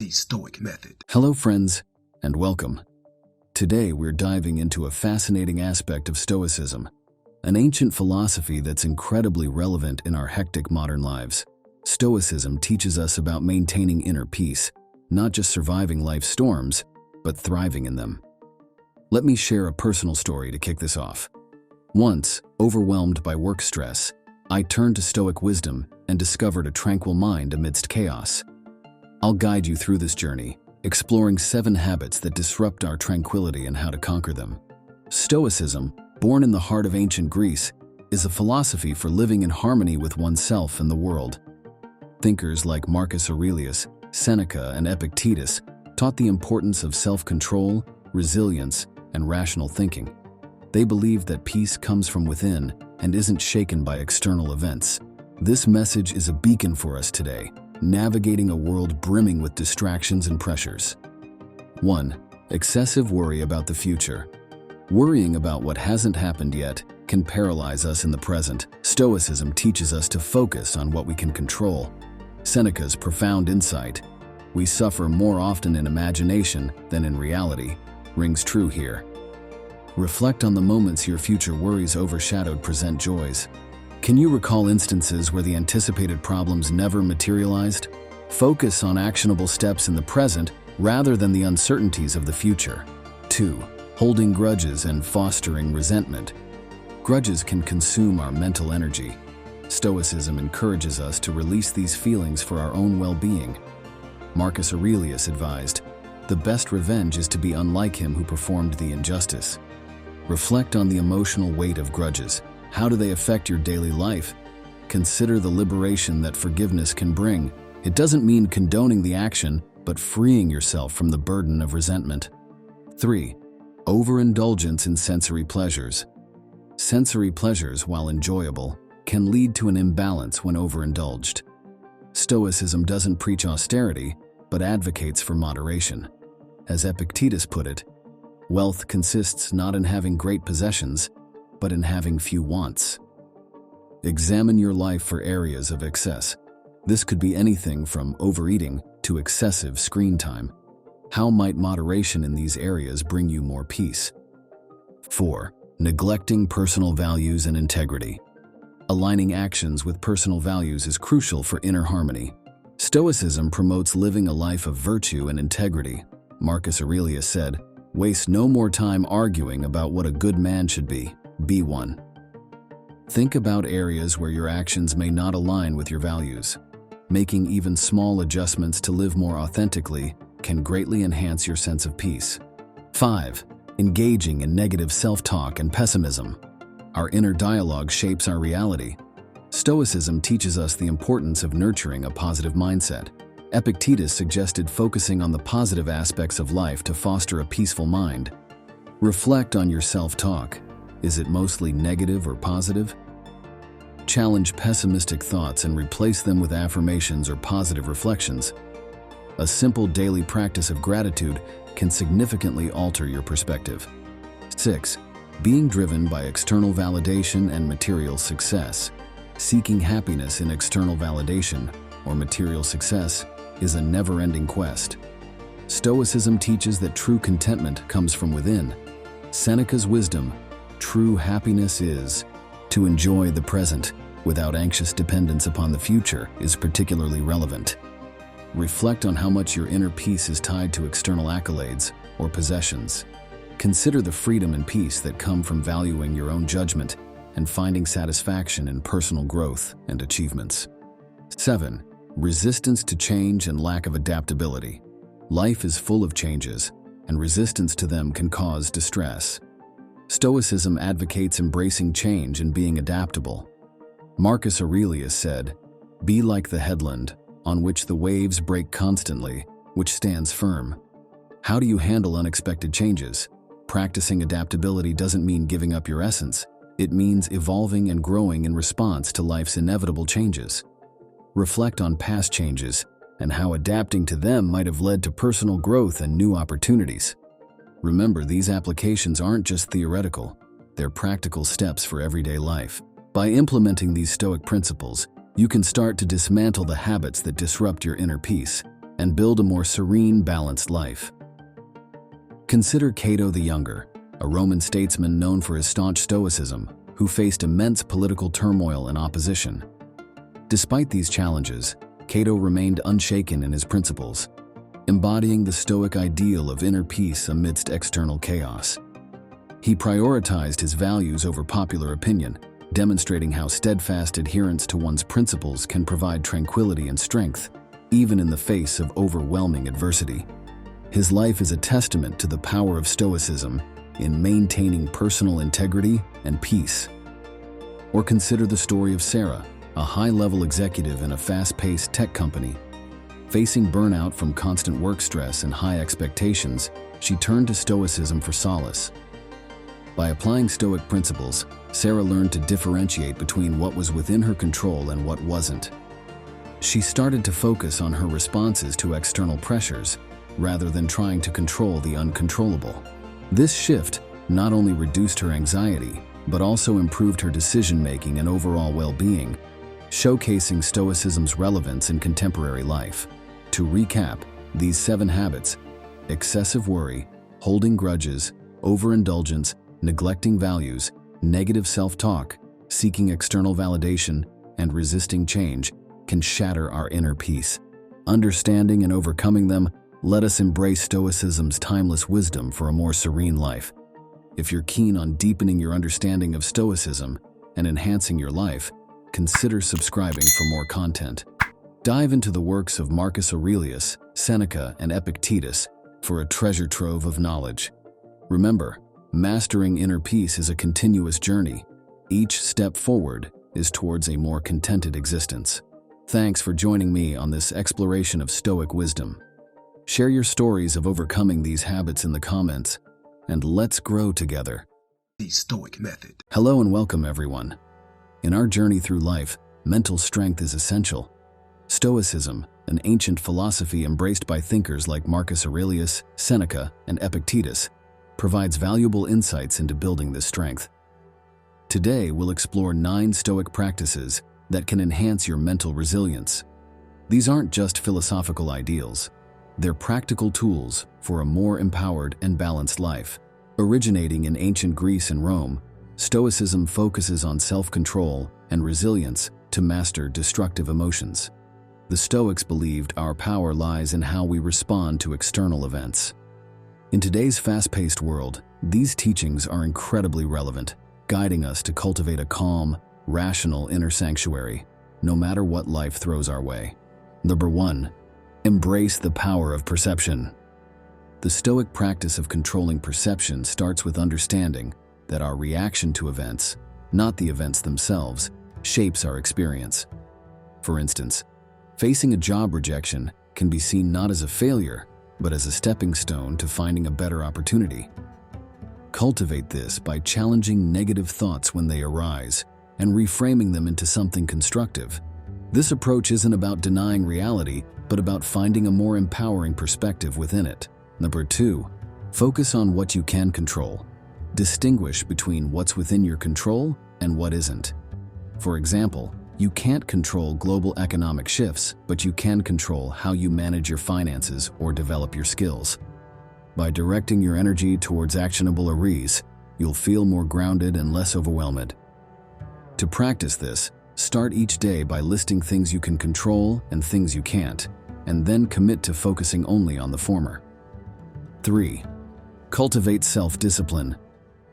the Stoic method. Hello friends, and welcome. Today we're diving into a fascinating aspect of Stoicism, an ancient philosophy that's incredibly relevant in our hectic modern lives. Stoicism teaches us about maintaining inner peace, not just surviving life's storms, but thriving in them. Let me share a personal story to kick this off. Once, overwhelmed by work stress, I turned to Stoic wisdom and discovered a tranquil mind amidst chaos. I'll guide you through this journey, exploring 7 habits that disrupt our tranquility and how to conquer them. Stoicism, born in the heart of ancient Greece, is a philosophy for living in harmony with oneself and the world. Thinkers like Marcus Aurelius, Seneca, and Epictetus taught the importance of self-control, resilience, and rational thinking. They believed that peace comes from within and isn't shaken by external events. This message is a beacon for us today, navigating a world brimming with distractions and pressures. 1. Excessive worry about the future. Worrying about what hasn't happened yet can paralyze us in the present. Stoicism teaches us to focus on what we can control. Seneca's profound insight, "We suffer more often in imagination than in reality," rings true here. Reflect on the moments your future worries overshadowed present joys. Can you recall instances where the anticipated problems never materialized? Focus on actionable steps in the present rather than the uncertainties of the future. 2. Holding grudges and fostering resentment. Grudges can consume our mental energy. Stoicism encourages us to release these feelings for our own well-being. Marcus Aurelius advised, "The best revenge is to be unlike him who performed the injustice." Reflect on the emotional weight of grudges. How do they affect your daily life? Consider the liberation that forgiveness can bring. It doesn't mean condoning the action, but freeing yourself from the burden of resentment. 3. Overindulgence in sensory pleasures. Sensory pleasures, while enjoyable, can lead to an imbalance when overindulged. Stoicism doesn't preach austerity, but advocates for moderation. As Epictetus put it, "Wealth consists not in having great possessions, but in having few wants." Examine your life for areas of excess. This could be anything from overeating to excessive screen time. How might moderation in these areas bring you more peace? 4. Neglecting personal values and integrity. Aligning actions with personal values is crucial for inner harmony. Stoicism promotes living a life of virtue and integrity. Marcus Aurelius said, "Waste no more time arguing about what a good man should be. Be one." Think about areas where your actions may not align with your values. Making even small adjustments to live more authentically can greatly enhance your sense of peace. 5. Engaging in negative self-talk and pessimism. Our inner dialogue shapes our reality. Stoicism teaches us the importance of nurturing a positive mindset. Epictetus suggested focusing on the positive aspects of life to foster a peaceful mind. Reflect on your self-talk. Is it mostly negative or positive? Challenge pessimistic thoughts and replace them with affirmations or positive reflections. A simple daily practice of gratitude can significantly alter your perspective. 6. Being driven by external validation and material success. Seeking happiness in external validation or material success is a never-ending quest. Stoicism teaches that true contentment comes from within. Seneca's wisdom, "True happiness is to enjoy the present without anxious dependence upon the future," is particularly relevant. Reflect on how much your inner peace is tied to external accolades or possessions. Consider the freedom and peace that come from valuing your own judgment and finding satisfaction in personal growth and achievements. 7. Resistance to change and lack of adaptability. Life is full of changes, and resistance to them can cause distress. Stoicism advocates embracing change and being adaptable. Marcus Aurelius said, "Be like the headland, on which the waves break constantly, which stands firm." How do you handle unexpected changes? Practicing adaptability doesn't mean giving up your essence. It means evolving and growing in response to life's inevitable changes. Reflect on past changes and how adapting to them might have led to personal growth and new opportunities. Remember, these applications aren't just theoretical, they're practical steps for everyday life. By implementing these Stoic principles, you can start to dismantle the habits that disrupt your inner peace and build a more serene, balanced life. Consider Cato the Younger, a Roman statesman known for his staunch stoicism, who faced immense political turmoil and opposition. Despite these challenges, Cato remained unshaken in his principles, embodying the Stoic ideal of inner peace amidst external chaos. He prioritized his values over popular opinion, demonstrating how steadfast adherence to one's principles can provide tranquility and strength, even in the face of overwhelming adversity. His life is a testament to the power of Stoicism in maintaining personal integrity and peace. Or consider the story of Sarah, a high-level executive in a fast-paced tech company. Facing burnout from constant work stress and high expectations, she turned to Stoicism for solace. By applying Stoic principles, Sarah learned to differentiate between what was within her control and what wasn't. She started to focus on her responses to external pressures, rather than trying to control the uncontrollable. This shift not only reduced her anxiety, but also improved her decision-making and overall well-being, showcasing Stoicism's relevance in contemporary life. To recap, these 7 habits: excessive worry, holding grudges, overindulgence, neglecting values, negative self-talk, seeking external validation, and resisting change, can shatter our inner peace. Understanding and overcoming them, let us embrace Stoicism's timeless wisdom for a more serene life. If you're keen on deepening your understanding of Stoicism and enhancing your life, consider subscribing for more content. Dive into the works of Marcus Aurelius, Seneca, and Epictetus for a treasure trove of knowledge. Remember, mastering inner peace is a continuous journey. Each step forward is towards a more contented existence. Thanks for joining me on this exploration of Stoic wisdom. Share your stories of overcoming these habits in the comments, and let's grow together. The Stoic Method. Hello and welcome, everyone. In our journey through life, mental strength is essential. Stoicism, an ancient philosophy embraced by thinkers like Marcus Aurelius, Seneca, and Epictetus, provides valuable insights into building this strength. Today, we'll explore 9 Stoic practices that can enhance your mental resilience. These aren't just philosophical ideals. They're practical tools for a more empowered and balanced life. Originating in ancient Greece and Rome, Stoicism focuses on self-control and resilience to master destructive emotions. The Stoics believed our power lies in how we respond to external events. In today's fast-paced world, these teachings are incredibly relevant, guiding us to cultivate a calm, rational inner sanctuary, no matter what life throws our way. Number 1. Embrace the power of perception. The Stoic practice of controlling perception starts with understanding that our reaction to events, not the events themselves, shapes our experience. For instance, facing a job rejection can be seen not as a failure, but as a stepping stone to finding a better opportunity. Cultivate this by challenging negative thoughts when they arise and reframing them into something constructive. This approach isn't about denying reality, but about finding a more empowering perspective within it. Number 2, focus on what you can control. Distinguish between what's within your control and what isn't. For example, you can't control global economic shifts, but you can control how you manage your finances or develop your skills. By directing your energy towards actionable areas, you'll feel more grounded and less overwhelmed. To practice this, start each day by listing things you can control and things you can't, and then commit to focusing only on the former. 3. Cultivate self-discipline.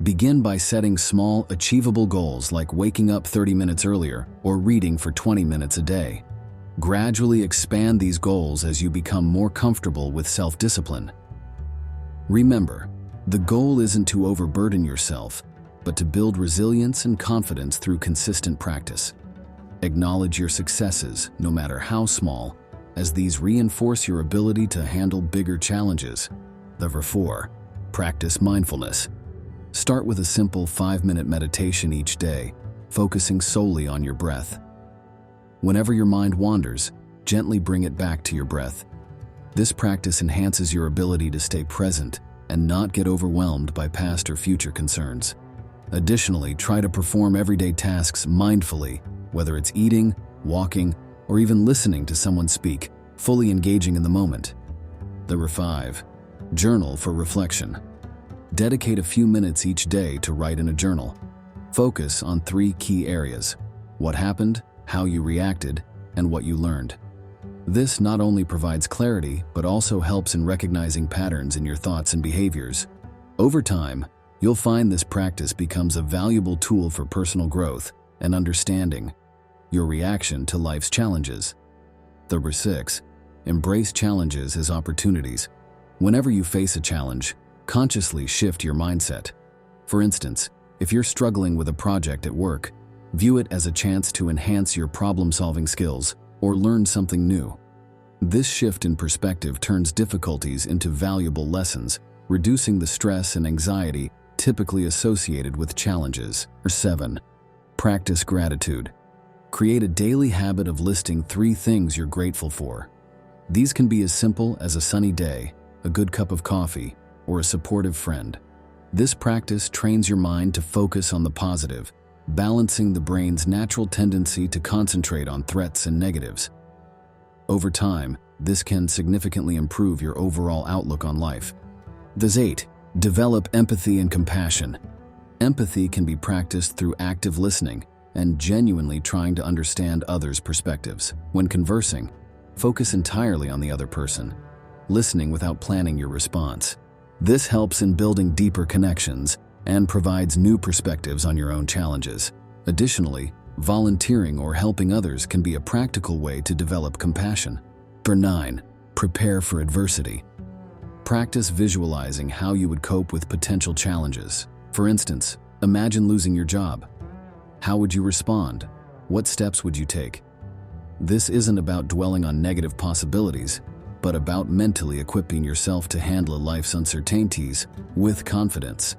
Begin by setting small, achievable goals like waking up 30 minutes earlier or reading for 20 minutes a day. Gradually expand these goals as you become more comfortable with self-discipline. Remember, the goal isn't to overburden yourself, but to build resilience and confidence through consistent practice. Acknowledge your successes, no matter how small, as these reinforce your ability to handle bigger challenges. Number 4, practice mindfulness. Start with a simple 5-minute meditation each day, focusing solely on your breath. Whenever your mind wanders, gently bring it back to your breath. This practice enhances your ability to stay present and not get overwhelmed by past or future concerns. Additionally, try to perform everyday tasks mindfully, whether it's eating, walking, or even listening to someone speak. fully engaging in the moment. Number 5. Journal for reflection. Dedicate a few minutes each day to write in a journal. Focus on 3 key areas: what happened, how you reacted, and what you learned. This not only provides clarity, but also helps in recognizing patterns in your thoughts and behaviors. Over time, you'll find this practice becomes a valuable tool for personal growth and understanding your reaction to life's challenges. Number 6. Embrace challenges as opportunities. Whenever you face a challenge, consciously shift your mindset. For instance, if you're struggling with a project at work, view it as a chance to enhance your problem-solving skills or learn something new. This shift in perspective turns difficulties into valuable lessons, reducing the stress and anxiety typically associated with challenges. Number 7. Practice gratitude. Create a daily habit of listing 3 things you're grateful for. These can be as simple as a sunny day, a good cup of coffee, or a supportive friend. This practice trains your mind to focus on the positive, balancing the brain's natural tendency to concentrate on threats and negatives. Over time, this can significantly improve your overall outlook on life. Number 8. Develop empathy and compassion. Empathy can be practiced through active listening and genuinely trying to understand others' perspectives. When conversing, focus entirely on the other person, listening without planning your response. This helps in building deeper connections and provides new perspectives on your own challenges. Additionally, volunteering or helping others can be a practical way to develop compassion. Number 9. Prepare for adversity. Practice visualizing how you would cope with potential challenges. For instance, imagine losing your job. How would you respond? What steps would you take? This isn't about dwelling on negative possibilities, but about mentally equipping yourself to handle life's uncertainties with confidence.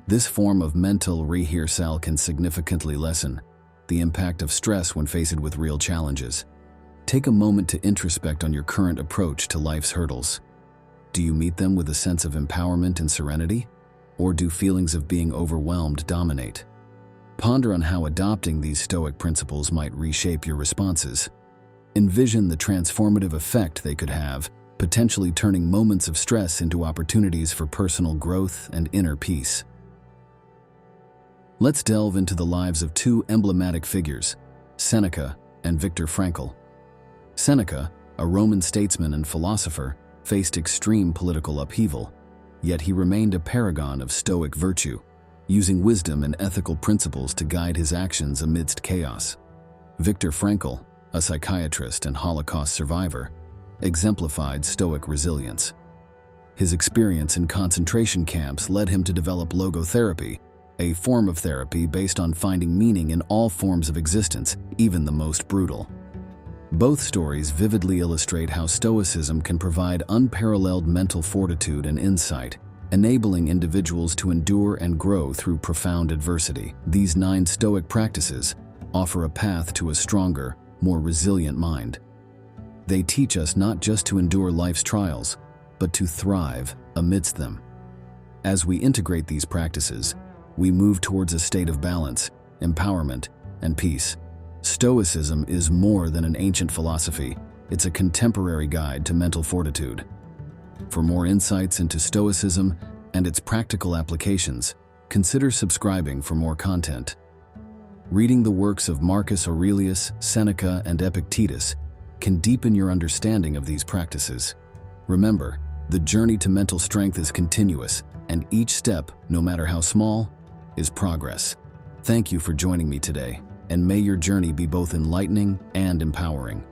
This form of mental rehearsal can significantly lessen the impact of stress when faced with real challenges. Take a moment to introspect on your current approach to life's hurdles. Do you meet them with a sense of empowerment and serenity? Or do feelings of being overwhelmed dominate? Ponder on how adopting these Stoic principles might reshape your responses. Envision the transformative effect they could have, potentially turning moments of stress into opportunities for personal growth and inner peace. Let's delve into the lives of 2 emblematic figures, Seneca and Viktor Frankl. Seneca, a Roman statesman and philosopher, faced extreme political upheaval, yet he remained a paragon of Stoic virtue, using wisdom and ethical principles to guide his actions amidst chaos. Viktor Frankl, a psychiatrist and Holocaust survivor, exemplified Stoic resilience. His experience in concentration camps led him to develop logotherapy, a form of therapy based on finding meaning in all forms of existence, even the most brutal. Both stories vividly illustrate how Stoicism can provide unparalleled mental fortitude and insight, enabling individuals to endure and grow through profound adversity. These 9 Stoic practices offer a path to a stronger, more resilient mind. They teach us not just to endure life's trials, but to thrive amidst them. As we integrate these practices, we move towards a state of balance, empowerment, and peace. Stoicism is more than an ancient philosophy. It's a contemporary guide to mental fortitude. For more insights into Stoicism and its practical applications, consider subscribing for more content. Reading the works of Marcus Aurelius, Seneca, and Epictetus can deepen your understanding of these practices. Remember, the journey to mental strength is continuous, and each step, no matter how small, is progress. Thank you for joining me today, and may your journey be both enlightening and empowering.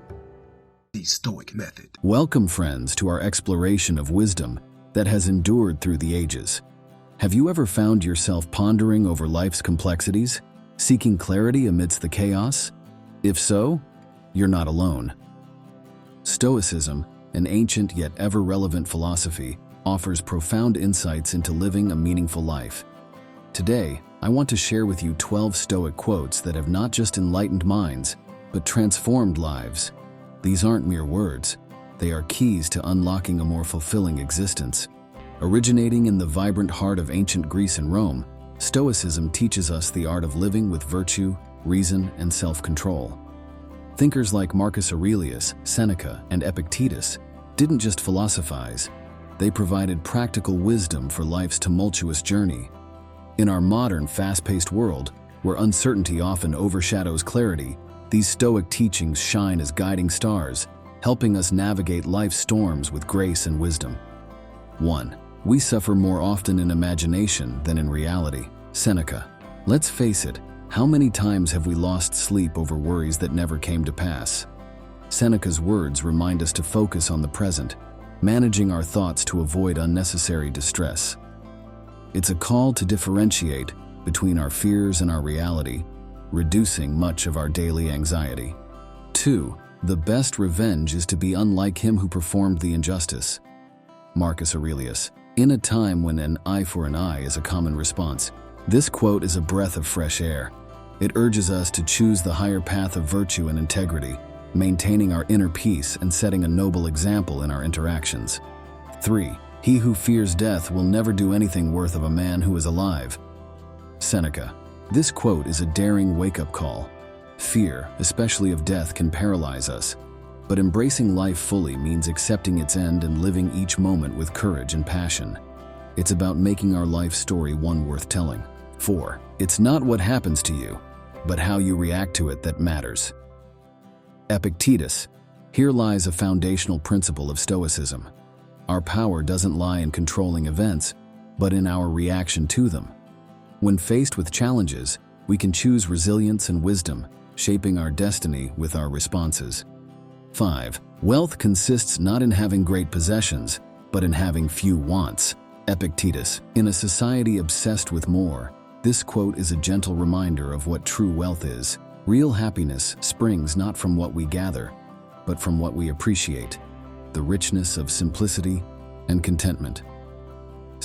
The Stoic Method. Welcome, friends, to our exploration of wisdom that has endured through the ages. Have you ever found yourself pondering over life's complexities, seeking clarity amidst the chaos? If so, you're not alone. Stoicism, an ancient yet ever-relevant philosophy, offers profound insights into living a meaningful life. Today, I want to share with you 12 Stoic quotes that have not just enlightened minds, but transformed lives. These aren't mere words. They are keys to unlocking a more fulfilling existence. Originating in the vibrant heart of ancient Greece and Rome, Stoicism teaches us the art of living with virtue, reason, and self-control. Thinkers like Marcus Aurelius, Seneca, and Epictetus didn't just philosophize, they provided practical wisdom for life's tumultuous journey. In our modern, fast-paced world, where uncertainty often overshadows clarity, these Stoic teachings shine as guiding stars, helping us navigate life's storms with grace and wisdom. 1. We suffer more often in imagination than in reality. Seneca. Let's face it, how many times have we lost sleep over worries that never came to pass? Seneca's words remind us to focus on the present, managing our thoughts to avoid unnecessary distress. It's a call to differentiate between our fears and our reality, reducing much of our daily anxiety. 2. The best revenge is to be unlike him who performed the injustice. Marcus Aurelius. In a time when an eye for an eye is a common response, this quote is a breath of fresh air. It urges us to choose the higher path of virtue and integrity, maintaining our inner peace and setting a noble example in our interactions. 3. He who fears death will never do anything worth of a man who is alive. Seneca. This quote is a daring wake-up call. Fear, especially of death, can paralyze us, but embracing life fully means accepting its end and living each moment with courage and passion. It's about making our life story one worth telling. 4. It's not what happens to you, but how you react to it that matters. Epictetus. Here lies a foundational principle of Stoicism. Our power doesn't lie in controlling events, but in our reaction to them. When faced with challenges, we can choose resilience and wisdom, shaping our destiny with our responses. 5. Wealth consists not in having great possessions, but in having few wants. Epictetus. In a society obsessed with more, this quote is a gentle reminder of what true wealth is. Real happiness springs not from what we gather, but from what we appreciate, the richness of simplicity and contentment.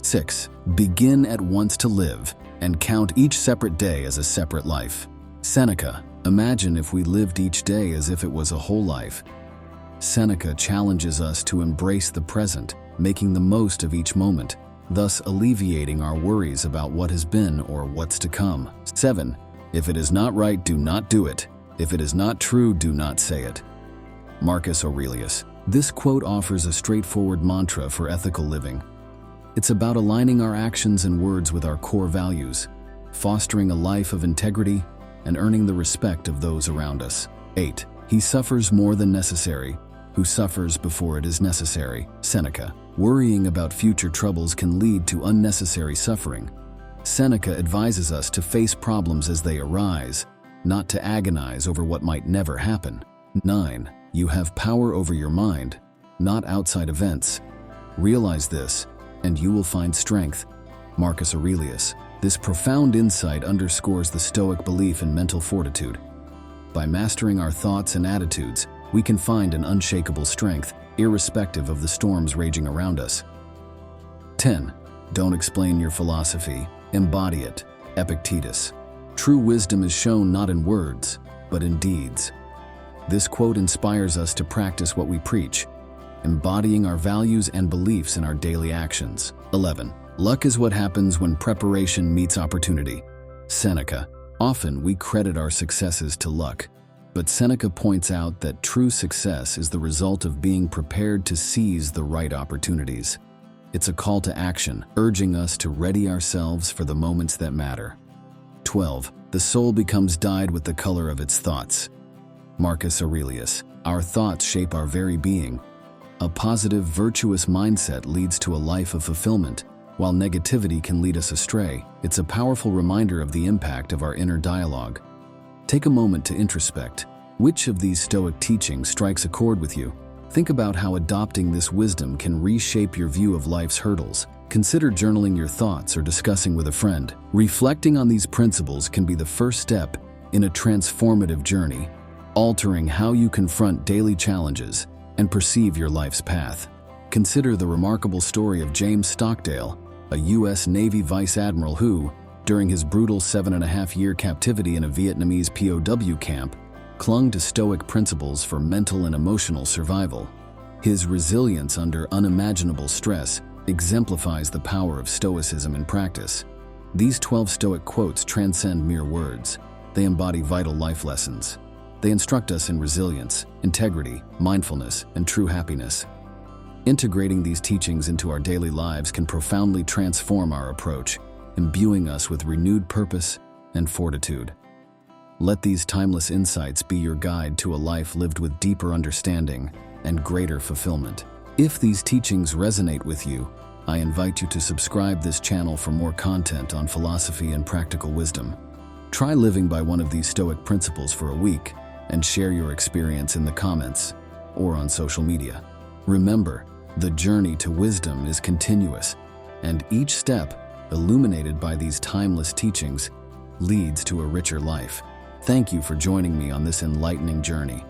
6. Begin at once to live, and count each separate day as a separate life. Seneca. Imagine if we lived each day as if it was a whole life. Seneca challenges us to embrace the present, making the most of each moment, thus alleviating our worries about what has been or what's to come. 7. If it is not right, do not do it. If it is not true, do not say it. Marcus Aurelius. This quote offers a straightforward mantra for ethical living. It's about aligning our actions and words with our core values, fostering a life of integrity, and earning the respect of those around us. 8. He suffers more than necessary, who suffers before it is necessary. Seneca. Worrying about future troubles can lead to unnecessary suffering. Seneca advises us to face problems as they arise, not to agonize over what might never happen. 9. You have power over your mind, not outside events. Realize this, and you will find strength. Marcus Aurelius. This profound insight underscores the Stoic belief in mental fortitude. By mastering our thoughts and attitudes, we can find an unshakable strength, irrespective of the storms raging around us. 10. Don't explain your philosophy, embody it. Epictetus. True wisdom is shown not in words, but in deeds. This quote inspires us to practice what we preach, embodying our values and beliefs in our daily actions. 11. Luck is what happens when preparation meets opportunity. Seneca. Often we credit our successes to luck, but Seneca points out that true success is the result of being prepared to seize the right opportunities. It's a call to action, urging us to ready ourselves for the moments that matter. 12. The soul becomes dyed with the color of its thoughts. Marcus Aurelius. Our thoughts shape our very being. A positive, virtuous mindset leads to a life of fulfillment, while negativity can lead us astray. It's a powerful reminder of the impact of our inner dialogue. Take a moment to introspect. Which of these Stoic teachings strikes a chord with you? Think about how adopting this wisdom can reshape your view of life's hurdles. Consider journaling your thoughts or discussing with a friend. Reflecting on these principles can be the first step in a transformative journey, altering how you confront daily challenges and perceive your life's path. Consider the remarkable story of James Stockdale, a U.S. Navy Vice Admiral who, during his brutal 7.5-year captivity in a Vietnamese POW camp, clung to Stoic principles for mental and emotional survival. His resilience under unimaginable stress exemplifies the power of Stoicism in practice. These 12 Stoic quotes transcend mere words. They embody vital life lessons. They instruct us in resilience, integrity, mindfulness, and true happiness. Integrating these teachings into our daily lives can profoundly transform our approach, imbuing us with renewed purpose and fortitude. Let these timeless insights be your guide to a life lived with deeper understanding and greater fulfillment. If these teachings resonate with you, I invite you to subscribe this channel for more content on philosophy and practical wisdom. Try living by one of these Stoic principles for a week and share your experience in the comments or on social media. Remember, the journey to wisdom is continuous, and each step, illuminated by these timeless teachings, leads to a richer life. Thank you for joining me on this enlightening journey.